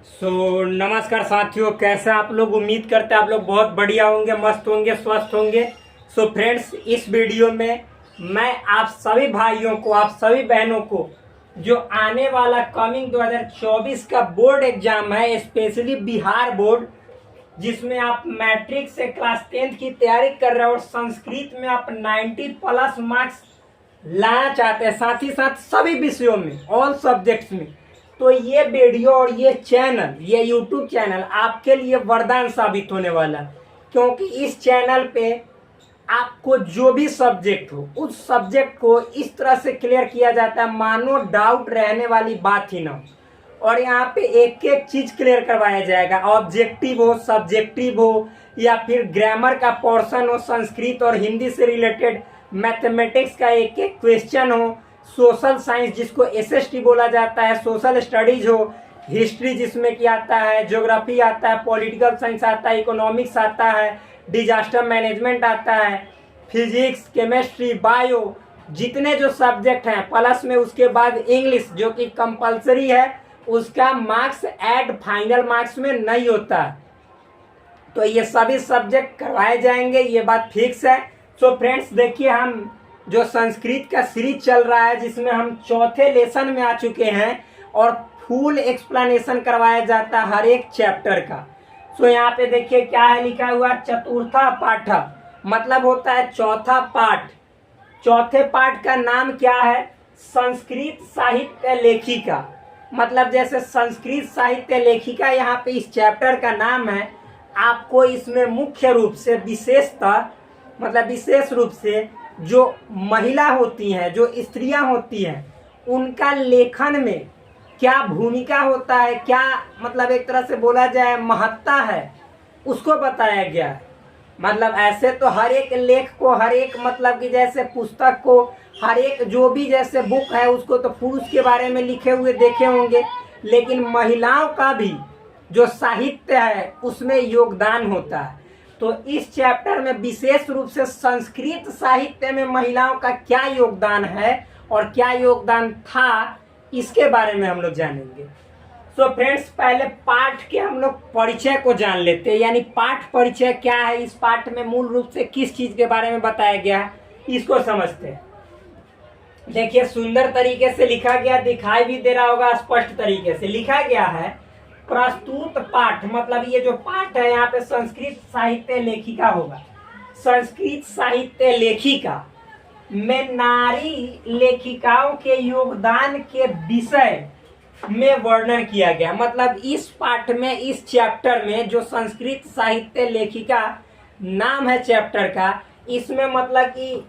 नमस्कार साथियों, कैसे आप लोग। उम्मीद करते हैं आप लोग बहुत बढ़िया होंगे, मस्त होंगे, स्वस्थ होंगे। फ्रेंड्स, इस वीडियो में मैं आप सभी भाइयों को, आप सभी बहनों को जो आने वाला कमिंग 2024 का बोर्ड एग्जाम है, स्पेशली बिहार बोर्ड, जिसमें आप मैट्रिक से क्लास 10th की तैयारी कर रहे हो और संस्कृत में आप 90+ मार्क्स लाना चाहते हैं, साथ ही साथ सभी विषयों में, ऑल सब्जेक्ट्स में, तो ये वीडियो और ये चैनल, ये यूट्यूब चैनल आपके लिए वरदान साबित होने वाला। क्योंकि इस चैनल पे आपको जो भी सब्जेक्ट हो, उस सब्जेक्ट को इस तरह से क्लियर किया जाता है मानो डाउट रहने वाली बात ही ना हो। और यहाँ पे एक एक चीज क्लियर करवाया जाएगा, ऑब्जेक्टिव हो, सब्जेक्टिव हो, या फिर ग्रामर का पोर्शन हो, संस्कृत और हिंदी से रिलेटेड, मैथमेटिक्स का एक एक क्वेश्चन हो, सोशल साइंस जिसको एसएसटी बोला जाता है, सोशल स्टडीज हो, हिस्ट्री जिसमें कि आता है, ज्योग्राफी आता है, पॉलिटिकल साइंस आता है, इकोनॉमिक्स आता है, डिजास्टर मैनेजमेंट आता है, फिजिक्स, केमिस्ट्री, बायो, जितने जो सब्जेक्ट हैं, प्लस में उसके बाद इंग्लिश जो कि कंपलसरी है, उसका मार्क्स ऐड फाइनल मार्क्स में नहीं होता। तो ये सभी सब्जेक्ट करवाए जाएंगे, ये बात फिक्स है। फ्रेंड्स, देखिए, हम जो संस्कृत का सीरीज चल रहा है, जिसमें हम चौथे लेसन में आ चुके हैं और फुल एक्सप्लेनेशन करवाया जाता है हर एक चैप्टर का। यहाँ पे देखिए क्या है लिखा हुआ, चतुर्था पाठ, मतलब होता है चौथा पाठ। चौथे पाठ का नाम क्या है? संस्कृत साहित्य लेखिका। मतलब जैसे संस्कृत साहित्य लेखिका यहाँ पे इस चैप्टर का नाम है। आपको इसमें मुख्य रूप से, विशेषतः मतलब विशेष रूप से जो महिला होती हैं, जो स्त्रियां होती हैं, उनका लेखन में क्या भूमिका होता है, क्या मतलब एक तरह से बोला जाए महत्ता है, उसको बताया गया है। मतलब ऐसे तो हर एक लेख को, हर एक मतलब कि जैसे पुस्तक को, हर एक जो भी जैसे बुक है उसको तो पुरुष के बारे में लिखे हुए देखे होंगे, लेकिन महिलाओं का भी जो साहित्य है उसमें योगदान होता है। तो इस चैप्टर में विशेष रूप से संस्कृत साहित्य में महिलाओं का क्या योगदान है और क्या योगदान था, इसके बारे में हम लोग जानेंगे। फ्रेंड्स, पहले पाठ के हम लोग परिचय को जान लेते हैं, यानी पाठ परिचय क्या है, इस पाठ में मूल रूप से किस चीज के बारे में बताया गया है, इसको समझते हैं। देखिए, सुंदर तरीके से लिखा गया, दिखाई भी दे रहा होगा, स्पष्ट तरीके से लिखा गया है। प्रस्तुत पाठ, मतलब ये जो पाठ है यहाँ पे संस्कृत साहित्य लेखिका होगा। संस्कृत साहित्य लेखिका में नारी लेखिकाओं के योगदान के विषय में वर्णन किया गया। मतलब इस पाठ में, इस चैप्टर में जो संस्कृत साहित्य लेखिका नाम है चैप्टर का, इसमें मतलब कि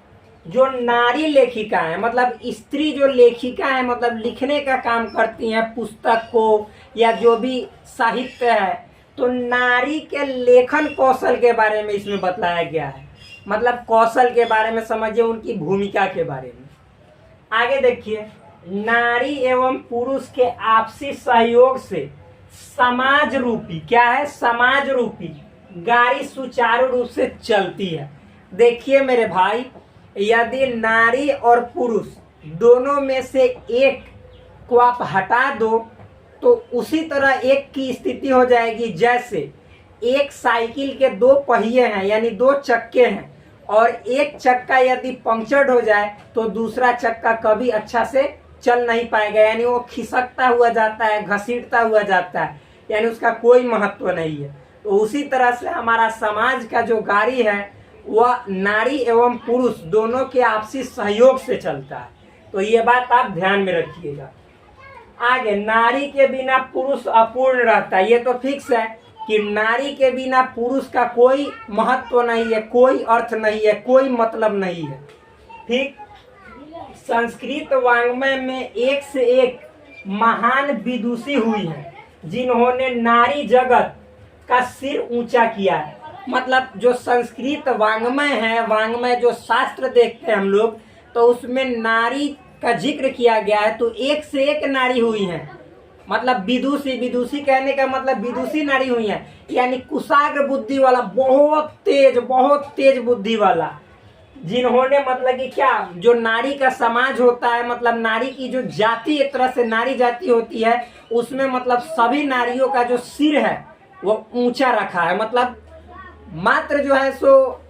जो नारी लेखिका है, मतलब स्त्री जो लेखिका है, मतलब लिखने का काम करती हैं पुस्तक को या जो भी साहित्य है, तो नारी के लेखन कौशल के बारे में इसमें बताया गया है। मतलब कौशल के बारे में समझिए, उनकी भूमिका के बारे में। आगे देखिए, नारी एवं पुरुष के आपसी सहयोग से समाज रूपी, क्या है, समाज रूपी गाड़ी सुचारू रूप से चलती है। देखिए मेरे भाई, यदि नारी और पुरुष दोनों में से एक को आप हटा दो तो उसी तरह एक की स्थिति हो जाएगी। जैसे एक साइकिल के दो पहिए हैं, यानी दो चक्के हैं, और एक चक्का यदि पंक्चर्ड हो जाए तो दूसरा चक्का कभी अच्छा से चल नहीं पाएगा, यानी वो खिसकता हुआ जाता है, घसीटता हुआ जाता है, यानी उसका कोई महत्व नहीं है। तो उसी तरह से हमारा समाज का जो गाड़ी है वह नारी एवं पुरुष दोनों के आपसी सहयोग से चलता है। तो ये बात आप ध्यान में रखिएगा। आगे, नारी के बिना पुरुष अपूर्ण रहता है। ये तो फिक्स है कि नारी के बिना पुरुष का कोई महत्व नहीं है, कोई अर्थ नहीं है, कोई मतलब नहीं है। ठीक, संस्कृत वाङ्मय में एक से एक महान विदुषी हुई है जिन्होंने नारी जगत का सिर ऊंचा किया है। मतलब जो संस्कृत वाङ्मय है, वाङ्मय जो शास्त्र देखते हैं हम लोग, तो उसमें नारी का जिक्र किया गया है, तो एक से एक नारी हुई है। मतलब विदुषी, विदुषी कहने का मतलब विदुषी नारी हुई है, यानी कुशाग्र बुद्धि वाला, बहुत तेज बुद्धि वाला, जिन्होंने मतलब कि क्या जो नारी का समाज होता है, मतलब नारी की जो जाति एक तरह से नारी जाति होती है, उसमें मतलब सभी नारियों का जो सिर है वो ऊंचा रखा है। मतलब मात्र जो है सो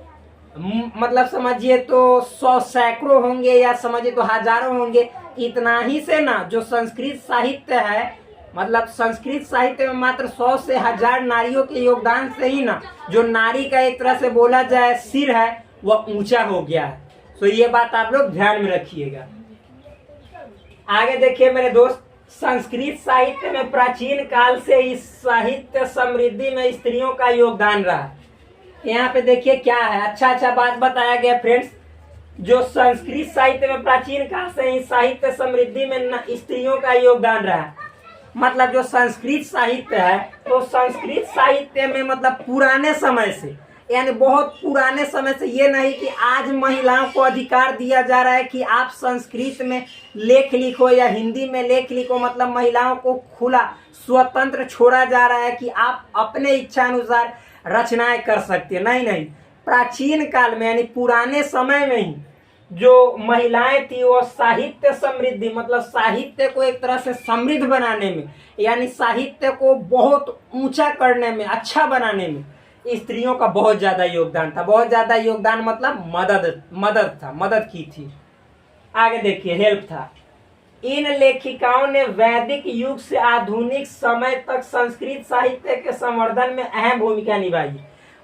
मतलब समझिए तो 100 सैकड़ों होंगे या समझिए तो हजारों होंगे। इतना ही से ना जो संस्कृत साहित्य है, मतलब संस्कृत साहित्य में मात्र 100 से 1000 नारियों के योगदान से ही ना जो नारी का एक तरह से बोला जाए सिर है वह ऊंचा हो गया है। तो ये बात आप लोग ध्यान में रखिएगा। आगे देखिए मेरे दोस्त, संस्कृत साहित्य में प्राचीन काल से इस साहित्य समृद्धि में स्त्रियों का योगदान रहा। यहाँ पे देखिए क्या है, अच्छा बात बताया गया फ्रेंड्स। जो संस्कृत साहित्य में प्राचीन काल से इस साहित्य समृद्धि में स्त्रियों का योगदान रहा। मतलब जो संस्कृत साहित्य है तो संस्कृत साहित्य में मतलब पुराने समय से, यानी बहुत पुराने समय से, ये नहीं कि आज महिलाओं को अधिकार दिया जा रहा है कि आप संस्कृत में लेख लिखो या हिंदी में लेख लिखो, मतलब महिलाओं को खुला स्वतंत्र छोड़ा जा रहा है कि आप अपने इच्छा अनुसार रचनाएं कर सकते हैं। नहीं, प्राचीन काल में यानी पुराने समय में ही जो महिलाएं थी वो साहित्य समृद्धि, मतलब साहित्य को एक तरह से समृद्ध बनाने में, यानी साहित्य को बहुत ऊंचा करने में, अच्छा बनाने में स्त्रियों का बहुत ज्यादा योगदान था। बहुत ज्यादा योगदान मतलब मदद की थी। आगे देखिए, हेल्प था। इन लेखिकाओं ने वैदिक युग से आधुनिक समय तक संस्कृत साहित्य के संवर्धन में अहम भूमिका निभाई।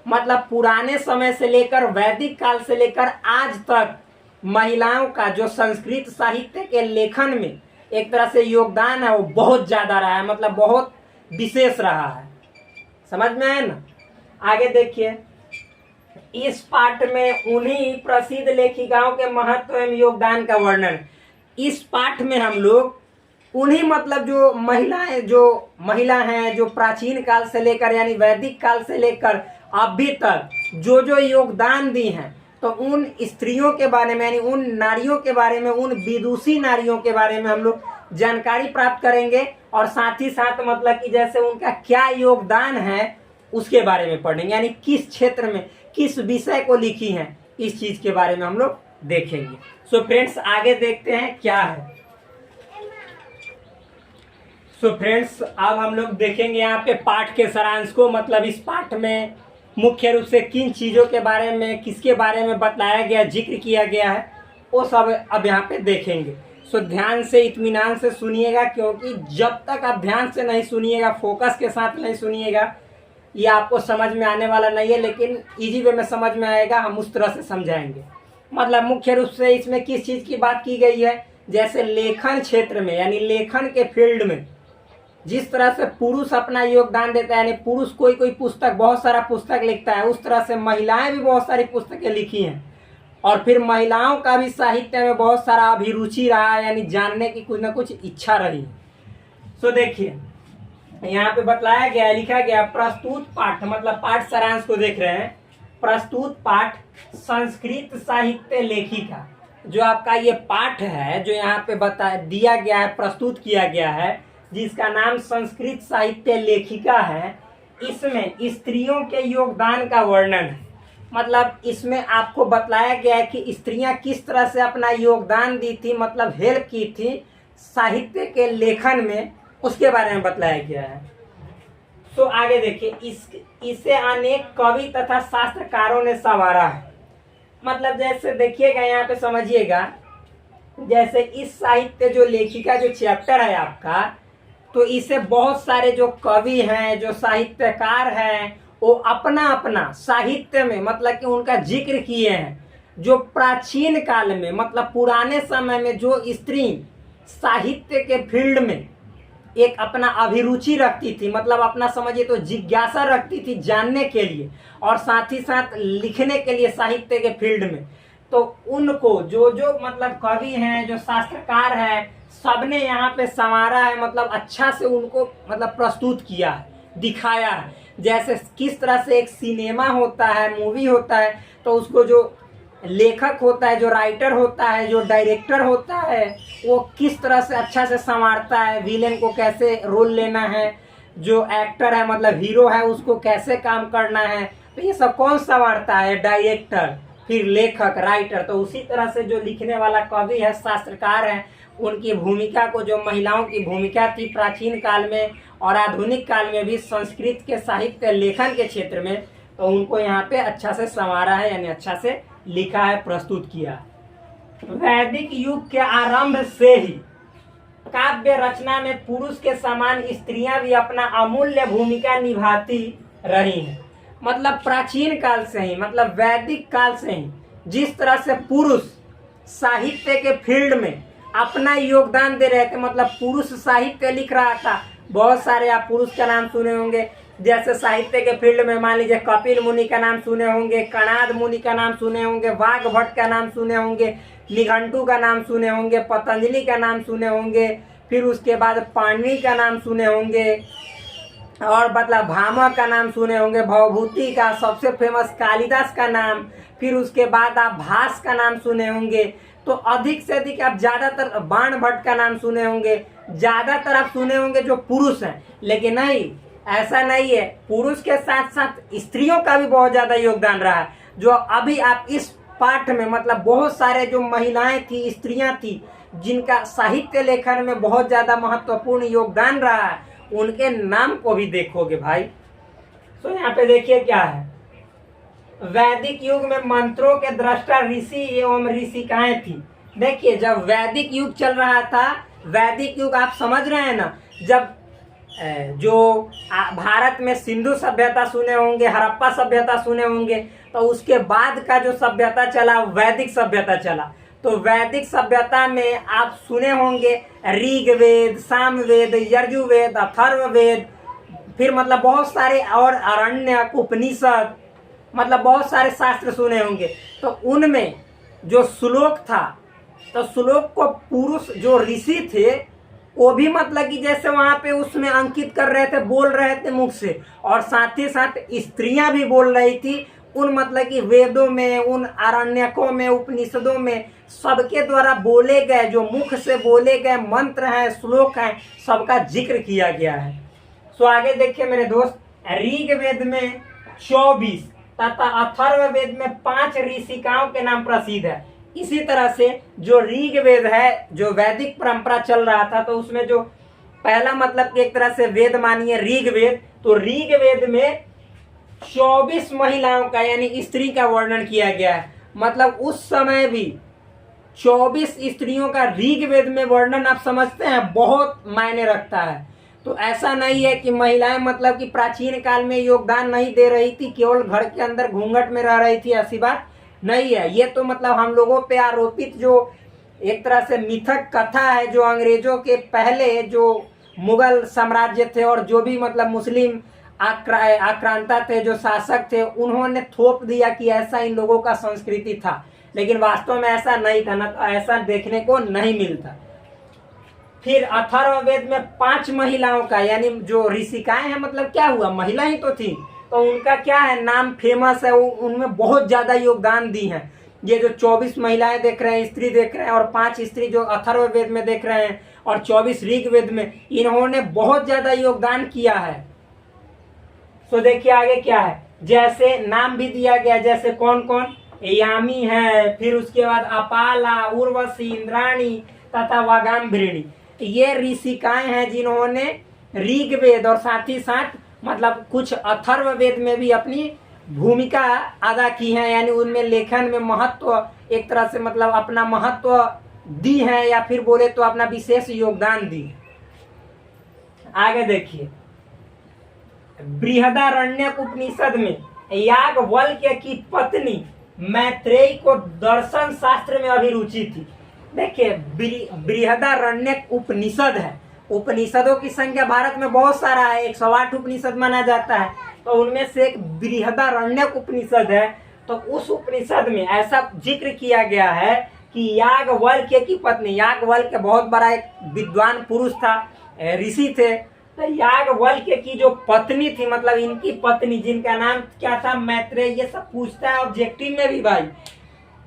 मतलब पुराने समय से लेकर वैदिक काल से लेकर आज तक महिलाओं का जो संस्कृत साहित्य के लेखन में एक तरह से योगदान है वो बहुत ज्यादा रहा है, मतलब बहुत विशेष रहा है। समझ में आए ना। आगे देखिए, इस पाठ में उन्हीं प्रसिद्ध लेखिकाओं के महत्व एवं योगदान का वर्णन। इस पाठ में हम लोग उन्हीं मतलब जो महिला हैं जो प्राचीन काल से लेकर यानी वैदिक काल से लेकर अभी तक जो योगदान दी हैं, तो उन स्त्रियों के बारे में यानी उन नारियों के बारे में, उन विदुषी नारियों के बारे में हम लोग जानकारी प्राप्त करेंगे। और साथ ही साथ मतलब कि जैसे उनका क्या योगदान है उसके बारे में पढ़ेंगे, यानी किस क्षेत्र में किस विषय को लिखी हैं इस चीज के बारे में हम लोग देखेंगे। सो फ्रेंड्स आगे देखते हैं क्या है। सो फ्रेंड्स अब हम लोग देखेंगे यहाँ पे पाठ के सारांश को। मतलब इस पाठ में मुख्य रूप से किन चीजों के बारे में, किसके बारे में बताया गया, जिक्र किया गया है, वो सब अब यहाँ पे देखेंगे। सो ध्यान से इत्मीनान से सुनिएगा, क्योंकि जब तक आप ध्यान से नहीं सुनिएगा, फोकस के साथ नहीं सुनिएगा, ये आपको समझ में आने वाला नहीं है। लेकिन इजी वे में समझ में आएगा, हम उस तरह से समझाएंगे। मतलब मुख्य रूप से इसमें किस चीज की बात की गई है, जैसे लेखन क्षेत्र में यानी लेखन के फील्ड में जिस तरह से पुरुष अपना योगदान देता है, यानी पुरुष कोई पुस्तक, बहुत सारा पुस्तक लिखता है, उस तरह से महिलाएं भी बहुत सारी पुस्तकें लिखी हैं। और फिर महिलाओं का भी साहित्य में बहुत सारा अभिरुचि रहा है, यानी जानने की कुछ न कुछ इच्छा रही। सो देखिए यहाँ पे बताया गया, लिखा गया प्रस्तुत पाठ, मतलब पाठ सारांश को देख रहे हैं। प्रस्तुत पाठ संस्कृत साहित्य लेखिका, जो आपका ये पाठ है जो यहाँ पे बता दिया गया है, प्रस्तुत किया गया है, जिसका नाम संस्कृत साहित्य लेखिका है, इसमें स्त्रियों के योगदान का वर्णन है। मतलब इसमें आपको बताया गया है कि स्त्रियां किस तरह से अपना योगदान दी थी, मतलब हेल्प की थी साहित्य के लेखन में, उसके बारे में बताया गया है। तो आगे देखिए, इसे अनेक कवि तथा शास्त्रकारों ने संवारा है। मतलब जैसे देखिएगा यहाँ पे समझिएगा, जैसे इस साहित्य जो लेखिका जो चैप्टर है आपका, तो इसे बहुत सारे जो कवि हैं, जो साहित्यकार हैं, वो अपना अपना साहित्य में मतलब कि उनका जिक्र किए हैं। जो प्राचीन काल में मतलब पुराने समय में जो स्त्री साहित्य के फील्ड में एक अपना अभिरुचि रखती थी, मतलब अपना समझिए तो जिज्ञासा रखती थी जानने के लिए और साथ ही साथ लिखने के लिए साहित्य के फील्ड में, तो उनको जो मतलब कवि हैं, जो शास्त्रकार हैं, सबने यहाँ पे संवारा है। मतलब अच्छा से उनको मतलब प्रस्तुत किया है, दिखाया है। जैसे किस तरह से एक सिनेमा होता है, मूवी होता है, तो उसको जो लेखक होता है, जो राइटर होता है, जो डायरेक्टर होता है, वो किस तरह से अच्छा से संवारता है, विलेन को कैसे रोल लेना है, जो एक्टर है मतलब हीरो है उसको कैसे काम करना है, तो ये सब कौन संवारता है? डायरेक्टर। फिर लेखक राइटर। तो उसी तरह से जो लिखने वाला कवि है, शास्त्रकार है, उनकी भूमिका को, जो महिलाओं की भूमिका थी प्राचीन काल में और आधुनिक काल में भी संस्कृत के साहित्य लेखन के क्षेत्र में, तो उनको यहाँ पे अच्छा से संवारा है, यानी अच्छा से लिखा है, प्रस्तुत किया। वैदिक युग के आरंभ से ही काव्य रचना में पुरुष के समान स्त्रियां भी अपना अमूल्य भूमिका निभाती रही हैं। मतलब प्राचीन काल से ही, मतलब वैदिक काल से ही जिस तरह से पुरुष साहित्य के फील्ड में अपना योगदान दे रहे थे, मतलब पुरुष साहित्य लिख रहा था। बहुत सारे आप पुरुष का नाम सुने होंगे, जैसे साहित्य के फील्ड में मान लीजिए कपिल मुनि का नाम सुने होंगे, कणाद मुनि का नाम सुने होंगे, वाग्भट का नाम सुने होंगे, निघंटू का नाम सुने होंगे, पतंजलि का नाम सुने होंगे, फिर उसके बाद पाणिनि का नाम सुने होंगे, और मतलब भामह का नाम सुने होंगे, भवभूति का, सबसे फेमस कालिदास का नाम, फिर उसके बाद आप भास का नाम सुने होंगे। तो अधिक से अधिक आप ज्यादातर बाण भट्ट का नाम सुने होंगे, ज्यादातर आप सुने होंगे जो पुरुष हैं। लेकिन नहीं, ऐसा नहीं है, पुरुष के साथ साथ स्त्रियों का भी बहुत ज्यादा योगदान रहा है। जो अभी आप इस पाठ में, मतलब बहुत सारे जो महिलाएं थी, स्त्रियां थी, जिनका साहित्य लेखन में बहुत ज्यादा महत्वपूर्ण योगदान रहा है, उनके नाम को भी देखोगे भाई। तो यहाँ पे देखिए क्या है, वैदिक युग में मंत्रों के दृष्टा ऋषि एवं ऋषिकाएं थी। देखिए जब वैदिक युग चल रहा था, वैदिक युग आप समझ रहे हैं ना, जब जो भारत में सिंधु सभ्यता सुने होंगे, हड़प्पा सभ्यता सुने होंगे, तो उसके बाद का जो सभ्यता चला वैदिक सभ्यता चला। तो वैदिक सभ्यता में आप सुने होंगे ऋग्वेद, सामवेद, यजुर्वेद, अथर्ववेद, फिर मतलब बहुत सारे और आरण्यक, उपनिषद, मतलब बहुत सारे शास्त्र सुने होंगे। तो उनमें जो श्लोक था, तो श्लोक को पुरुष जो ऋषि थे वो भी मतलब कि जैसे वहां पे उसमें अंकित कर रहे थे, बोल रहे थे मुख से, और साथ ही साथ स्त्रियां भी बोल रही थी उन मतलब कि वेदों में, उन आरण्यकों में, उपनिषदों में, सबके द्वारा बोले गए, जो मुख से बोले गए मंत्र हैं, श्लोक हैं, सबका जिक्र किया गया है। सो आगे देखिए मेरे दोस्त, ऋग्वेद में 24 तथा अथर्ववेद में 5 ऋषिकाओं के नाम प्रसिद्ध है। इसी तरह से जो ऋग्वेद है, जो वैदिक परंपरा चल रहा था, तो उसमें जो पहला मतलब कि एक तरह से वेद मानिए ऋग्वेद, तो ऋग्वेद में 24 महिलाओं का यानी स्त्री का वर्णन किया गया है। मतलब उस समय भी 24 स्त्रियों का ऋग्वेद में वर्णन, आप समझते हैं, बहुत मायने रखता है। तो ऐसा नहीं है कि महिलाएं मतलब कि प्राचीन काल में योगदान नहीं दे रही थी, केवल घर के अंदर घूंघट में रह रही थी, ऐसी बात नहीं है। ये तो मतलब हम लोगों पे आरोपित जो एक तरह से मिथक कथा है, जो अंग्रेजों के पहले जो मुगल साम्राज्य थे और जो भी मतलब मुस्लिम आक्रांता थे, जो शासक थे, उन्होंने थोप दिया कि ऐसा इन लोगों का संस्कृति था। लेकिन वास्तव में ऐसा नहीं था, ना, तो ऐसा देखने को नहीं मिलता। फिर अथर्ववेद में 5 महिलाओं का, यानी जो ऋषिकाएं हैं, मतलब क्या हुआ, महिला ही तो थी, तो उनका क्या है, नाम फेमस है, उनमें बहुत ज्यादा योगदान दी है। ये जो 24 महिलाएं देख रहे हैं, स्त्री देख रहे हैं, और 5 स्त्री जो अथर्ववेद में देख रहे हैं, और 24 ऋग्वेद में, इन्होंने बहुत ज्यादा योगदान किया है। तो देखिए आगे क्या है, जैसे नाम भी दिया गया, जैसे कौन कौन, यामी है, फिर उसके बाद अपाला, उर्वशी, इंद्राणी तथा वागाम्भृणी। ये ऋषिकाएं हैं जिन्होंने ऋग्वेद और साथ ही साथ मतलब कुछ अथर्ववेद में भी अपनी भूमिका अदा की है, यानी उनमें लेखन में महत्व, एक तरह से मतलब अपना महत्व दी है, या फिर बोले तो अपना विशेष योगदान दी। आगे देखिए, बृहदारण्यक उपनिषद में याज्ञवल्क्य की पत्नी मैत्रेयी को दर्शन शास्त्र में अभिरुचि थी। देखिए बृहदारण्यक उपनिषद है, उपनिषदों की संख्या भारत में बहुत सारा है, 108 उपनिषद माना जाता है, तो उनमें से एक बृहदारण्यक उपनिषद है। तो उस उपनिषद में ऐसा जिक्र किया गया है कि याज्ञवल्क्य की पत्नी, याज्ञवल्क्य बहुत बड़ा एक विद्वान पुरुष था, ऋषि थे, तो याज्ञवल्क्य की जो पत्नी थी, मतलब इनकी पत्नी जिनका नाम क्या था, मैत्रेय। ये सब पूछता है ऑब्जेक्टिव में भी भाई,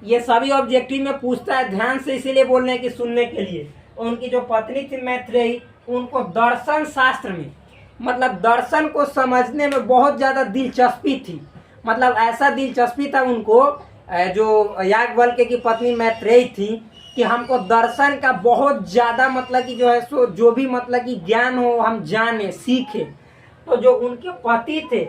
ये सभी ऑब्जेक्टिव में पूछता है, ध्यान से इसीलिए बोलने की सुनने के लिए। उनकी जो पत्नी थी मैत्रेयी, उनको दर्शन शास्त्र में, मतलब दर्शन को समझने में बहुत ज्यादा दिलचस्पी थी। मतलब ऐसा दिलचस्पी था उनको जो याज्ञवल्क्य की पत्नी मैत्रेयी थी कि हमको दर्शन का बहुत ज़्यादा मतलब कि जो है सो जो भी मतलब कि ज्ञान हो हम जाने सीखे। तो जो उनके पति थे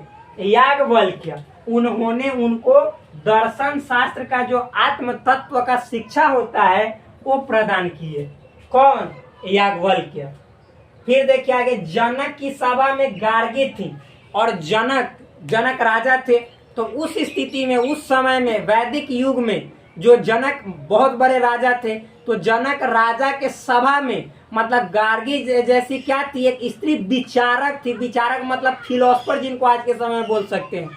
याज्ञवल्क्य, उन्होंने उनको दर्शन शास्त्र का जो आत्म तत्व का शिक्षा होता है वो प्रदान किए। कौन? याज्ञवल्क्य। फिर देखिए आगे, जनक की सभा में गार्गी थी और जनक राजा थे। तो उस स्थिति में, उस समय में, वैदिक युग में जो जनक बहुत बड़े राजा थे, तो जनक राजा के सभा में मतलब गार्गी जैसी क्या थी, एक स्त्री विचारक थी। विचारक मतलब फिलोसफर, जिनको आज के समय में बोल सकते हैं।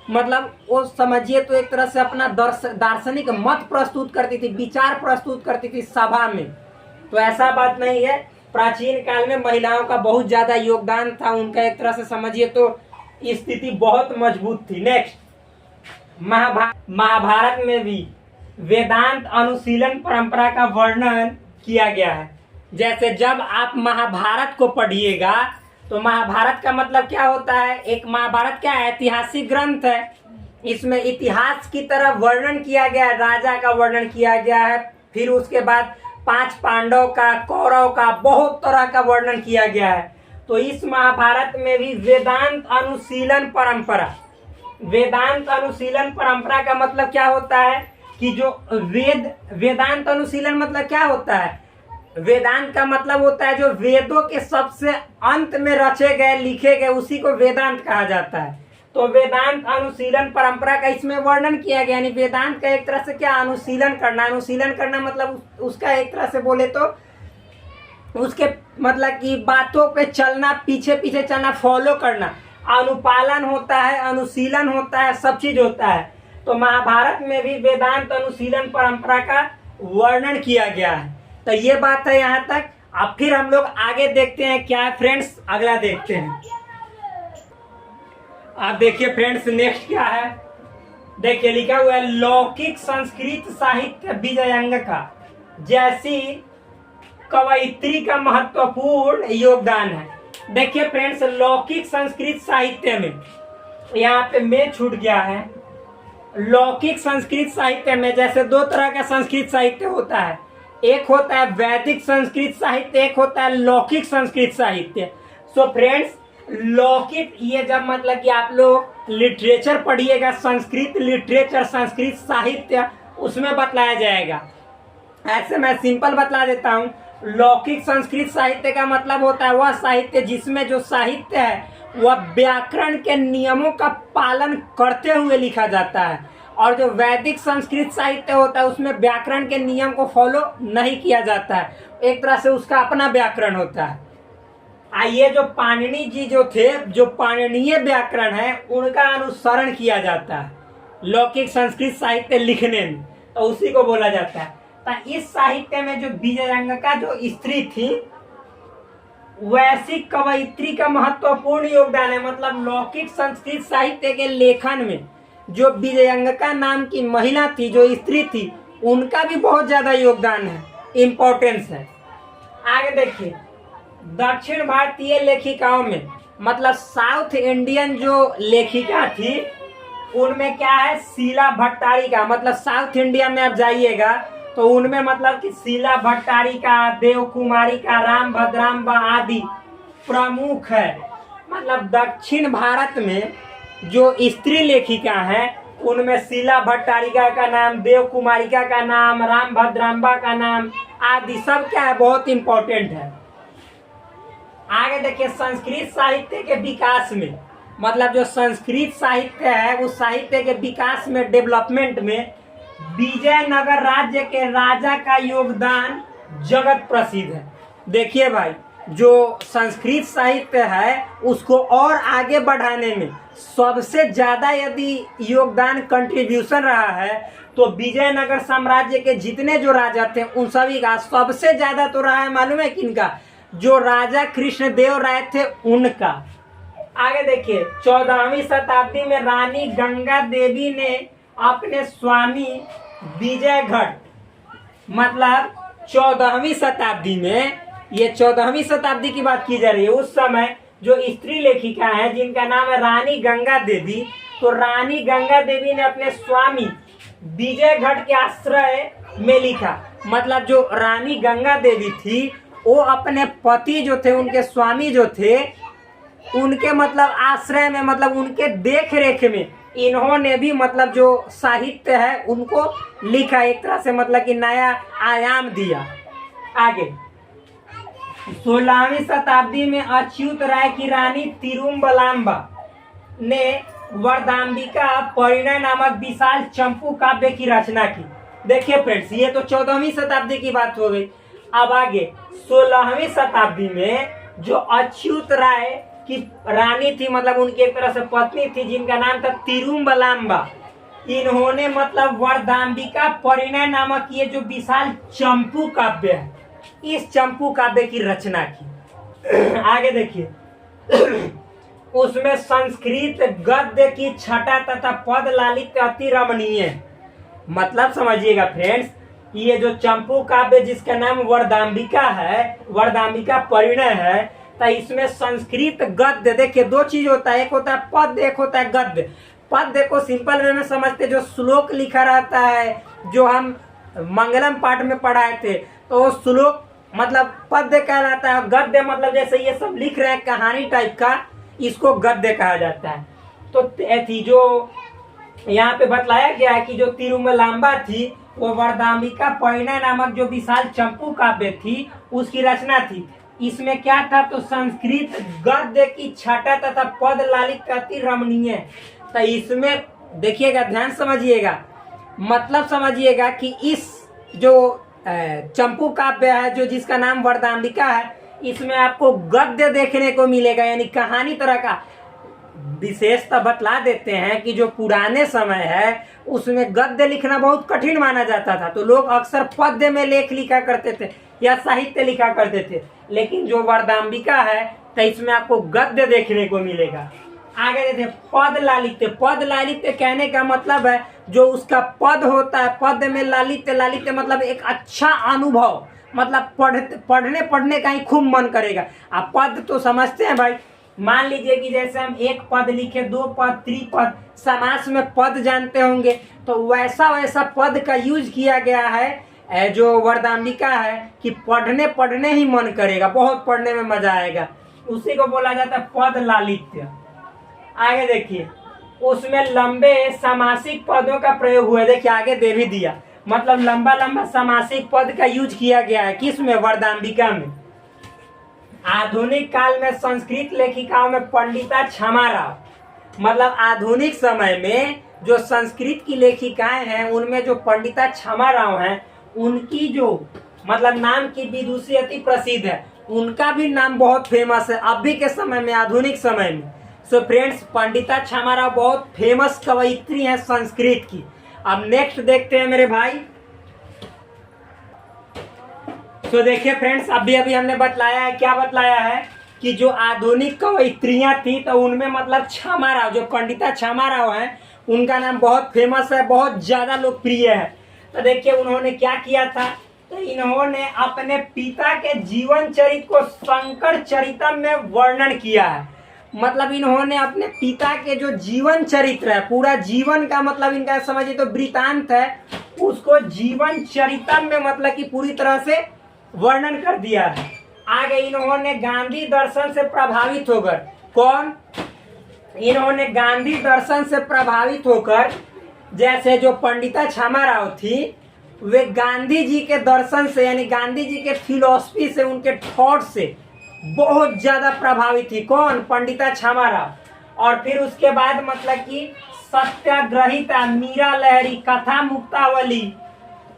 मतलब वो समझिए तो एक तरह से अपना दार्शनिक मत प्रस्तुत करती थी, विचार प्रस्तुत करती थी सभा में। तो ऐसा बात नहीं है, प्राचीन काल में महिलाओं का बहुत ज्यादा योगदान था। उनका एक तरह से समझिए तो स्थिति बहुत मजबूत थी। नेक्स्ट, महाभारत में भी वेदांत अनुशीलन परंपरा का वर्णन किया गया है। जैसे जब आप महाभारत को पढ़िएगा तो महाभारत का मतलब क्या होता है, एक महाभारत क्या है, ऐतिहासिक ग्रंथ है। इसमें इतिहास की तरह वर्णन किया गया है, राजा का वर्णन किया गया है। फिर उसके बाद 5 पांडव का, कौरव का, बहुत तरह का वर्णन किया गया है। तो इस महाभारत में भी वेदांत अनुशीलन परंपरा, वेदांत अनुशीलन परंपरा का मतलब क्या होता है कि जो वेदांत अनुशीलन मतलब क्या होता है, वेदांत का मतलब होता है जो वेदों के सबसे अंत में रचे गए, लिखे गए, उसी को वेदांत कहा जाता है। तो वेदांत अनुशीलन परंपरा का इसमें वर्णन किया गया। यानी वेदांत का एक तरह से क्या, अनुशीलन करना। अनुशीलन करना मतलब उसका एक तरह से बोले तो उसके मतलब कि बातों पे चलना, पीछे पीछे चलना, फॉलो करना। अनुपालन होता है, अनुशीलन होता है, सब चीज होता है। तो महाभारत में भी वेदांत अनुशीलन परंपरा का वर्णन किया गया है। तो ये बात है यहाँ तक। अब फिर हम लोग आगे देखते हैं क्या है फ्रेंड्स, अगला देखते हैं। आप देखिए फ्रेंड्स, नेक्स्ट क्या है, देखिए लिखा हुआ है लौकिक संस्कृत साहित्य विजयंगका जैसी कवयित्री का महत्वपूर्ण योगदान है। देखिए फ्रेंड्स, लौकिक संस्कृत साहित्य में, यहाँ पे मैं छूट गया है। लौकिक संस्कृत साहित्य में जैसे 2 तरह का संस्कृत साहित्य होता है, एक होता है वैदिक संस्कृत साहित्य, एक होता है लौकिक संस्कृत साहित्य। सो फ्रेंड्स, लौकिक ये जब मतलब कि आप लोग लिटरेचर पढ़िएगा, संस्कृत लिटरेचर, संस्कृत साहित्य, उसमें बतलाया जाएगा। ऐसे मैं सिंपल बतला देता हूँ। लौकिक संस्कृत साहित्य का मतलब होता है वह साहित्य जिसमें जो साहित्य है वह व्याकरण के नियमों का पालन करते हुए लिखा जाता है, और जो वैदिक संस्कृत साहित्य होता है उसमें व्याकरण के नियम को फॉलो नहीं किया जाता है, एक तरह से उसका अपना व्याकरण होता है। आइए, जो पाणिनि जी जो थे, जो पाणिनीय व्याकरण है, उनका अनुसरण किया जाता है लौकिक संस्कृत साहित्य लिखने में, तो उसी को बोला जाता है। तो इस साहित्य में जो विजयंगका जो स्त्री थी, वैसी कवयित्री का महत्वपूर्ण योगदान है। मतलब लौकिक संस्कृत साहित्य के लेखन में जो विजयंगका नाम की महिला थी, जो स्त्री थी, उनका भी बहुत ज्यादा योगदान है, इम्पोर्टेंस है। आगे देखिए, दक्षिण भारतीय लेखिकाओं में मतलब साउथ इंडियन जो लेखिका थी उनमें क्या है, शीला भट्टारिका। मतलब साउथ इंडिया में आप जाइएगा तो उनमें मतलब कि शीला भट्टारिका, देवकुमारिका, राम भद्राम्बा आदि प्रमुख है। मतलब दक्षिण भारत में जो स्त्री लेखिका हैं उनमें शीला भट्टारिका का नाम, देवकुमारिका का नाम, राम भद्राम्बा का नाम आदि सब क्या है, बहुत इंपॉर्टेंट है। आगे देखिए, संस्कृत साहित्य के विकास में मतलब जो संस्कृत साहित्य है उस साहित्य के विकास में, डेवलपमेंट में विजयनगर राज्य के राजा का योगदान जगत प्रसिद्ध है। देखिए भाई, जो संस्कृत साहित्य है उसको और आगे बढ़ाने में सबसे ज्यादा यदि योगदान, कंट्रीब्यूशन रहा है तो विजयनगर साम्राज्य के जितने जो राजा थे उन सभी का सबसे ज्यादा तो रहा है, मालूम है किनका, जो राजा कृष्णदेव राय थे उनका। आगे देखिए, 14वीं शताब्दी में रानी गंगा देवी ने अपने स्वामी विजयघट, मतलब 14वीं शताब्दी में, ये 14वीं शताब्दी की बात की जा रही है, उस समय जो स्त्री लेखिका है जिनका नाम है रानी गंगा देवी, तो रानी गंगा देवी ने अपने स्वामी विजयगढ़ के आश्रय में लिखा। मतलब जो रानी गंगा देवी थी वो अपने पति जो थे, उनके स्वामी जो थे, उनके मतलब आश्रय में, मतलब उनके देख रेख में इन्होंने भी मतलब जो साहित्य है उनको लिखा, एक तरह से मतलब कि नया आयाम दिया। आगे 16वीं शताब्दी में अच्युत राय की रानी तिरुमलाम्बा ने वरदाम्बिका परिणय नामक विशाल चंपू काव्य की रचना की। देखिए फ्रेंड्स, ये तो 14वीं शताब्दी की बात हो गई। अब आगे 16वीं शताब्दी में जो अच्युत राय की रानी थी, मतलब उनकी एक तरह से पत्नी थी, जिनका नाम था तिरुमलाम्बा, इन्होंने मतलब वरदाम्बिका परिणय नामक ये जो विशाल चंपू काव्य है, इस चंपू काव्य की रचना की। आगे देखिए, उसमें संस्कृत गद्य की छटा तथा पद लालित्य अति रमणीय है। मतलब समझिएगा फ्रेंड्स, ये जो चंपू काव्य जिसका नाम वरदाम्बिका है, वरदाम्बिका परिणय है, तो इसमें संस्कृत गद्य, देखिए दो चीज होता है, एक होता है पद, एक होता है गद्य। पद देखो सिंपल वे में समझते, जो श्लोक लिखा रहता है, जो हम मंगलम पाठ में पढ़ाए थे, तो श्लोक मतलब पद्य कहलाता है। गद्य मतलब जैसे ये सब लिख रहे हैं कहानी टाइप का, इसको गद्य कहा जाता है। तो थी जो यहाँ पे बतलाया गया है कि जो तिरुमलाम्बा थी वो वरदाम्बिका परिणय नामक जो विशाल चंपू काव्य थी उसकी रचना थी। इसमें क्या था, तो संस्कृत गद्य की छटा तथा पद लालित अति रमणीय। तो इसमें देखिएगा, ध्यान समझिएगा, मतलब समझिएगा कि इस जो चंपू काव्य है, जो जिसका नाम वरदाम्बिका है, इसमें आपको गद्य देखने को मिलेगा, यानी कहानी तरह का। विशेषता बतला देते हैं कि जो पुराने समय है उसमें गद्य लिखना बहुत कठिन माना जाता था, तो लोग अक्सर पद्य में लेख लिखा करते थे या साहित्य लिखा करते थे। लेकिन जो वरदाम्बिका है तो इसमें आपको गद्य देखने को मिलेगा। आगे देखिए, पद लालित्य। पद लालित्य कहने का मतलब है जो उसका पद होता है, पद में लालित्य, लालित्य मतलब एक अच्छा अनुभव, मतलब पढ़ने का ही खूब मन करेगा। आप पद तो समझते हैं भाई, मान लीजिए कि जैसे हम एक पद लिखे, दो पद, त्रिपद, समास में पद जानते होंगे, तो वैसा पद का यूज किया गया है जो वरदाम्बिका है कि पढ़ने ही मन करेगा, बहुत पढ़ने में मजा आएगा, उसी को बोला जाता है पद लालित्य। आगे देखिए, उसमें लंबे समासिक पदों का प्रयोग हुआ है। देखिए आगे दे भी दिया, मतलब लंबा लंबा समासिक पद का यूज किया गया है, किसमें, वरदाम्बिका में। आधुनिक काल में संस्कृत लेखिकाओं में पंडिता क्षमा राव, मतलब आधुनिक समय में जो संस्कृत की लेखिकाएं हैं उनमें जो पंडिता क्षमा राव हैं, उनकी जो मतलब नाम की विदुषी अति प्रसिद्ध है, उनका भी नाम बहुत फेमस है अभी के समय में, आधुनिक समय में। सो फ्रेंड्स, पंडिता क्षमा राव बहुत फेमस कवयित्री हैं संस्कृत की। अब नेक्स्ट देखते हैं मेरे भाई। तो देखिए फ्रेंड्स, अभी हमने बतलाया है, क्या बतलाया है कि जो आधुनिक कवयित्रियां थी तो उनमें मतलब क्षमा राव, जो पंडिता क्षमा राव हैं, उनका नाम बहुत फेमस है, बहुत ज्यादा लोकप्रिय है। तो देखिए उन्होंने क्या किया था, तो इन्होंने अपने पिता के जीवन चरित्र को शंकर चरितम में वर्णन किया है। मतलब इन्होंने अपने पिता के जो जीवन चरित्र है, पूरा जीवन का मतलब इनका समझिए तो वृतांत है, उसको जीवन चरितम में मतलब कि पूरी तरह से वर्णन कर दिया है। आगे इन्होंने गांधी दर्शन से प्रभावित होकर, कौन, इन्होंने गांधी दर्शन से प्रभावित होकर, जैसे जो पंडिता क्षमा राव थी वे गांधी जी के दर्शन से, यानी गांधी जी के फिलॉसफी से, उनके थॉट से बहुत ज्यादा प्रभावित थी। कौन, पंडिता क्षमा राव। और फिर उसके बाद मतलब कि सत्याग्रहिता, मीरा लहरी, कथा मुक्तावली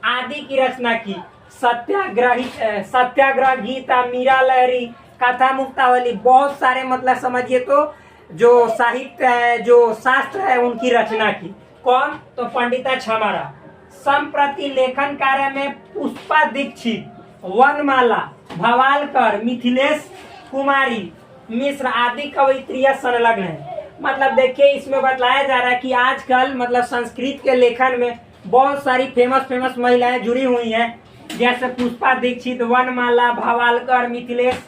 आदि की रचना की। सत्याग्रह गीता, मीरा लहरी, कथा मुक्तावली, बहुत सारे मतलब समझिए तो जो साहित्य है, जो शास्त्र है, उनकी रचना की। कौन, तो पंडिता क्षमा राव। संप्रति लेखन कार्य में पुष्पा दीक्षित, वनमाला, भवालकर, मिथिलेश कुमारी मिश्र आदि कवयित्रियां संलग्न है। मतलब देखिए इसमें बतलाया जा रहा है कि आजकल मतलब संस्कृत के लेखन में बहुत सारी फेमस महिलाएं जुड़ी हुई हैं, जैसे पुष्पा दीक्षित, वनमाला, भवालकर, मिथिलेश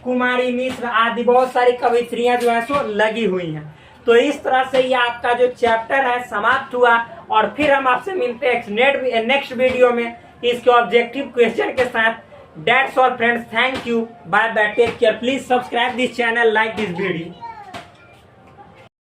कुमारी मिश्र आदि बहुत सारी कवयित्रियां जो है सो लगी हुई हैं। तो इस तरह से ये आपका जो चैप्टर है समाप्त हुआ। और फिर हम आपसे मिलते हैं नेक्स्ट वीडियो में इसके ऑब्जेक्टिव क्वेश्चन के साथ। That's all friends, thank you, bye bye, take care, please subscribe this channel, like this video।